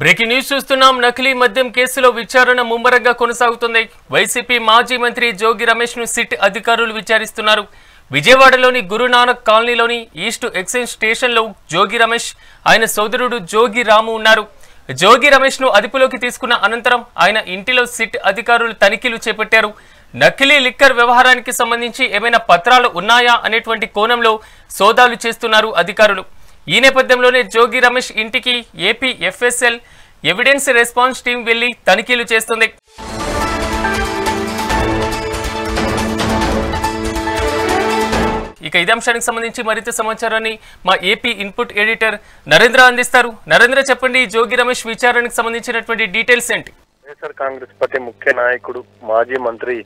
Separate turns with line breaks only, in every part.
Breaking news చూస్తున్నాం. నకిలీ మద్యం కేసులో విచారణ ముమ్మరంగా కొనసాగుతుంది. వైసీపీ మాజీ మంత్రి జోగి రమేష్ ను సిట్ అధికారులు విచారిస్తున్నారు. విజయవాడలోని గురునానక్ కాలనీలోని ఈస్ట్ ఎక్స్చేంజ్ స్టేషన్ లో జోగి రమేష్, ఆయన సోదరుడు జోగి రాము ఉన్నారు. జోగి రమేష్ ను అదుపులోకి తీసుకున్న అనంతరం ఆయన ఇంటిలో సిట్ అధికారులు తనిఖీలు చేపట్టారు. నకిలీ లిక్కర్ వ్యవహారానికి సంబంధించి ఏమైనా పత్రాలు ఉన్నాయా అనేటువంటి కోణంలో సోదాలు చేస్తున్నారు అధికారులు. ఈ నేపథ్యంలోనే జోగి రమేష్ ఇంటికి AP FSL evidence response team వెళ్లి తనిఖీలు చేస్తుంది. ఇక ఇదే అంశానికి సంబంధించి మరింత సమాచారాన్ని మా ఏపీ ఇన్పుట్ ఎడిటర్ నరేంద్ర అందిస్తారు. నరేంద్ర, చెప్పండి, జోగి రమేష్ విచారణకు సంబంధించినటువంటి డీటెయిల్స్ ఏంటి?
వైఎస్ఆర్ కాంగ్రెస్ పార్టీ ముఖ్య నాయకుడు మాజీ మంత్రి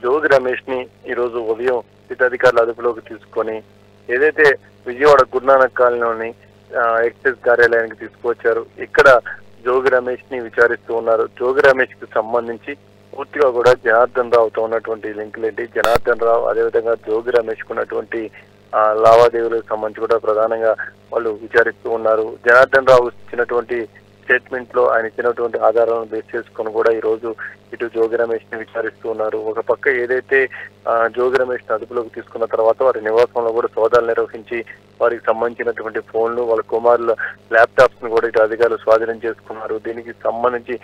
జోగి రమేష్ ని ఈ రోజు ఉదయం సిట్ అధికారుల అదుపులోకి తీసుకొని ఏదైతే విజయవాడ గురునానక్ కాలనీలోని ఎక్సైజ్ కార్యాలయానికి తీసుకువచ్చారు. ఇక్కడ జోగి రమేష్ ని విచారిస్తూ ఉన్నారు. జోగి రమేష్ కి సంబంధించి పూర్తిగా కూడా జనార్దన్ రావుతో ఉన్నటువంటి లింకులు ఏంటి, జనార్దన్ రావు అదేవిధంగా జోగి రమేష్ కు ఉన్నటువంటి లావాదేవీలకు సంబంధించి కూడా ప్రధానంగా వాళ్ళు విచారిస్తూ ఉన్నారు. జనార్దన్ రావు ఇచ్చినటువంటి స్టేట్మెంట్ లో ఆయన ఇచ్చినటువంటి ఆధారాలను బేస్ చేసుకొని కూడా ఈ రోజు ఇటు జోగి రమేష్ ని విచారిస్తూ ఉన్నారు. ఒక పక్క ఏదైతే జోగి రమేష్ ని అదుపులోకి తీసుకున్న తర్వాత వారి నివాసంలో కూడా సోదాలు నిర్వహించి వారికి సంబంధించినటువంటి ఫోన్లు, వాళ్ళ కుమారుల ల్యాప్టాప్స్ ను కూడా ఇటు అధికారులు స్వాధీనం చేసుకున్నారు. దీనికి సంబంధించి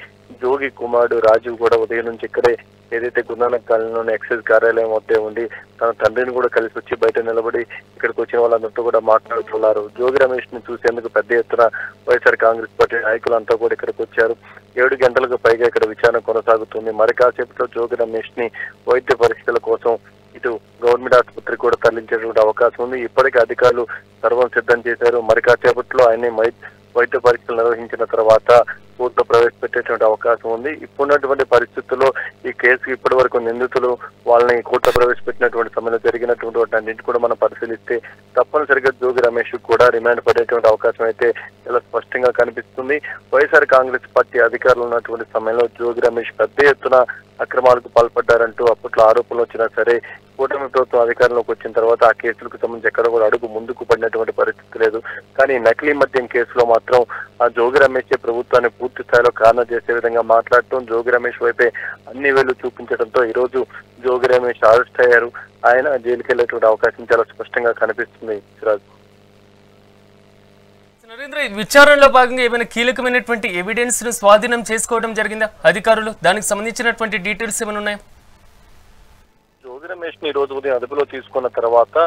జోగి కుమారుడు రాజీవ్ కూడా ఉదయం నుంచి ఇక్కడే ఏదైతే గురునానక్ కాలనీలోని ఎక్సైజ్ కార్యాలయం వద్దే ఉండి తన తండ్రిని కూడా కలిసి వచ్చి బయట నిలబడి ఇక్కడికి వచ్చిన వాళ్ళందరితో కూడా మాట్లాడుతున్నారు. జోగి రమేష్ ని చూసేందుకు పెద్ద ఎత్తున వైఎస్ఆర్ కాంగ్రెస్ పార్టీ నాయకులంతా కూడా ఇక్కడికి వచ్చారు. 7 గంటలకు పైగా ఇక్కడ విచారణ కొనసాగుతుంది. మరి కాసేపట్లో జోగి రమేష్ ని వైద్య పరీక్షల కోసం ఇటు గవర్నమెంట్ ఆసుపత్రికి కూడా తరలించేటువంటి అవకాశం ఉంది. ఇప్పటికే అధికారులు సర్వం సిద్ధం చేశారు. మరి కాసేపట్లో ఆయన్ని వైద్య పరీక్షలు నిర్వహించిన తర్వాత కోర్టులో ప్రవేశపెట్టేటువంటి అవకాశం ఉంది. ఇప్పుడున్నటువంటి పరిస్థితుల్లో ఈ కేసుకి ఇప్పటి వరకు నిందితులు వాళ్ళని కోర్టులో ప్రవేశపెట్టినటువంటి సమయంలో జరిగినటువంటి వాటి అన్నింటి కూడా మనం పరిశీలిస్తే తప్పనిసరిగా జోగి రమేష్ కూడా రిమాండ్ పడేటువంటి అవకాశం అయితే ఇలా స్పష్టంగా కనిపిస్తుంది. వైఎస్ఆర్ కాంగ్రెస్ పార్టీ అధికారులు ఉన్నటువంటి సమయంలో జోగి రమేష్ పెద్ద ఎత్తున అక్రమాలకు పాల్పడ్డారంటూ అప్పట్లో ఆరోపణలు వచ్చినా సరే కూటమి ప్రభుత్వం అధికారంలోకి వచ్చిన తర్వాత ఆ కేసులకు సంబంధించి ఎక్కడ కూడా అడుగు ముందుకు పడినటువంటి పరిస్థితి లేదు. కానీ నకిలీ మద్యం కేసులో మాత్రం ఆ జోగి రమేష్ ప్రభుత్వాన్ని పూర్తి స్థాయిలో కారణం చేసే విధంగా మాట్లాడటం, జోగి రమేష్ వైపే అన్ని వేళ్లు చూపించడంతో ఈ రోజు జోగి రమేష్ అరెస్ట్ అయ్యారు. ఆయన జైలుకి వెళ్లేటువంటి అవకాశం చాలా స్పష్టంగా కనిపిస్తుంది.
నరేంద్ర, విచారణలో భాగంగా ఏమైనా కీలకమైనటువంటి ఎవిడెన్స్ ను స్వాధీనం చేసుకోవడం జరిగిందా అధికారులు? దానికి సంబంధించినటువంటి డీటెయిల్స్ ఏమైనా ఉన్నాయా?
జోగి రమేష్ ని ఈ రోజు ఉదయం అదుపులో తీసుకున్న తర్వాత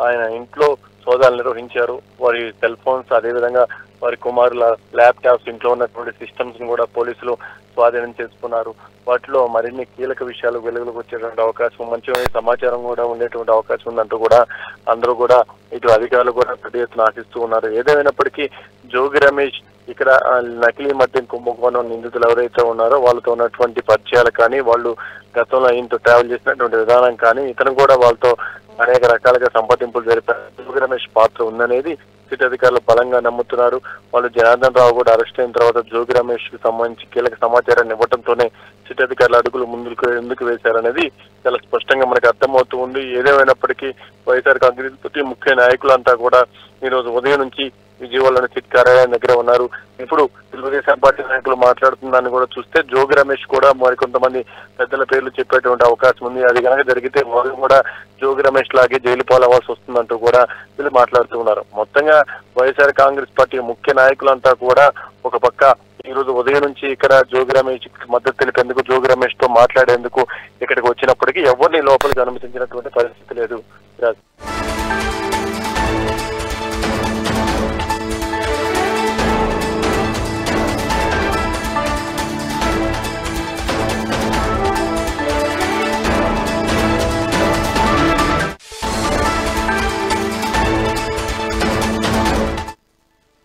ఆయన ఇంట్లో సోదాలు నిర్వహించారు. వారి సెల్ ఫోన్స్ అదేవిధంగా వారి కుమారుల ల్యాప్టాప్స్, ఇంట్లో ఉన్నటువంటి సిస్టమ్స్ ని కూడా పోలీసులు స్వాధీనం చేసుకున్నారు. వాటిలో మరిన్ని కీలక విషయాలు వెలుగులోకి వచ్చేటువంటి అవకాశం, మంచి సమాచారం కూడా ఉండేటువంటి అవకాశం ఉందంటూ కూడా అందరూ కూడా ఇటు అధికారులు కూడా పెద్ద ఎత్తున ఆశిస్తూ ఉన్నారు. ఏదేమైనప్పటికీ జోగి రమేష్ ఇక్కడ నకిలీ మద్యం కుంభకోణం నిందితులు ఎవరైతే ఉన్నారో వాళ్ళతో ఉన్నటువంటి పరిచయాలు కానీ, వాళ్ళు గతంలో ఆయనతో ట్రావెల్ చేసినటువంటి విధానం కానీ, ఇతను కూడా వాళ్ళతో అనేక రకాలుగా సంప్రదింపులు జరిపారు. జోగి రమేష్ పాత్ర ఉందనేది సిట్ అధికారులు బలంగా నమ్ముతున్నారు. వాళ్ళు జనార్దన్ రావు కూడా అరెస్ట్ అయిన తర్వాత జోగి రమేష్ కి సంబంధించి కీలక సమాచారాన్ని ఇవ్వడంతోనే సిట్ అధికారులు అడుగులు ఎందుకు వేశారనేది చాలా స్పష్టంగా మనకు అర్థమవుతూ ఉంది. ఏదేమైనప్పటికీ వైఎస్ఆర్ కాంగ్రెస్ పార్టీ ముఖ్య నాయకులంతా కూడా ఈ రోజు ఉదయం నుంచి విజయవాడలోని సిట్ కార్యాలయం దగ్గర ఉన్నారు. ఇప్పుడు తెలుగుదేశం పార్టీ నాయకులు మాట్లాడుతుందని కూడా చూస్తే జోగి రమేష్ కూడా మరికొంతమంది పెద్దల పేర్లు చెప్పేటువంటి అవకాశం ఉంది. అది కనుక జరిగితే వాళ్ళు కూడా జోగి రమేష్ లాగే జైలు పాలవ్వాల్సి వస్తుందంటూ కూడా వీళ్ళు మాట్లాడుతూ ఉన్నారు. మొత్తంగా వైఎస్ఆర్ కాంగ్రెస్ పార్టీ ముఖ్య నాయకులంతా కూడా ఒక పక్క ఈ రోజు ఉదయం నుంచి ఇక్కడ జోగి రమేష్ మద్దతు తెలిపేందుకు, జోగి రమేష్ తో మాట్లాడేందుకు ఇక్కడికి వచ్చినప్పటికీ ఎవరిని లోపలికి అనుమతించినటువంటి పరిస్థితి లేదు.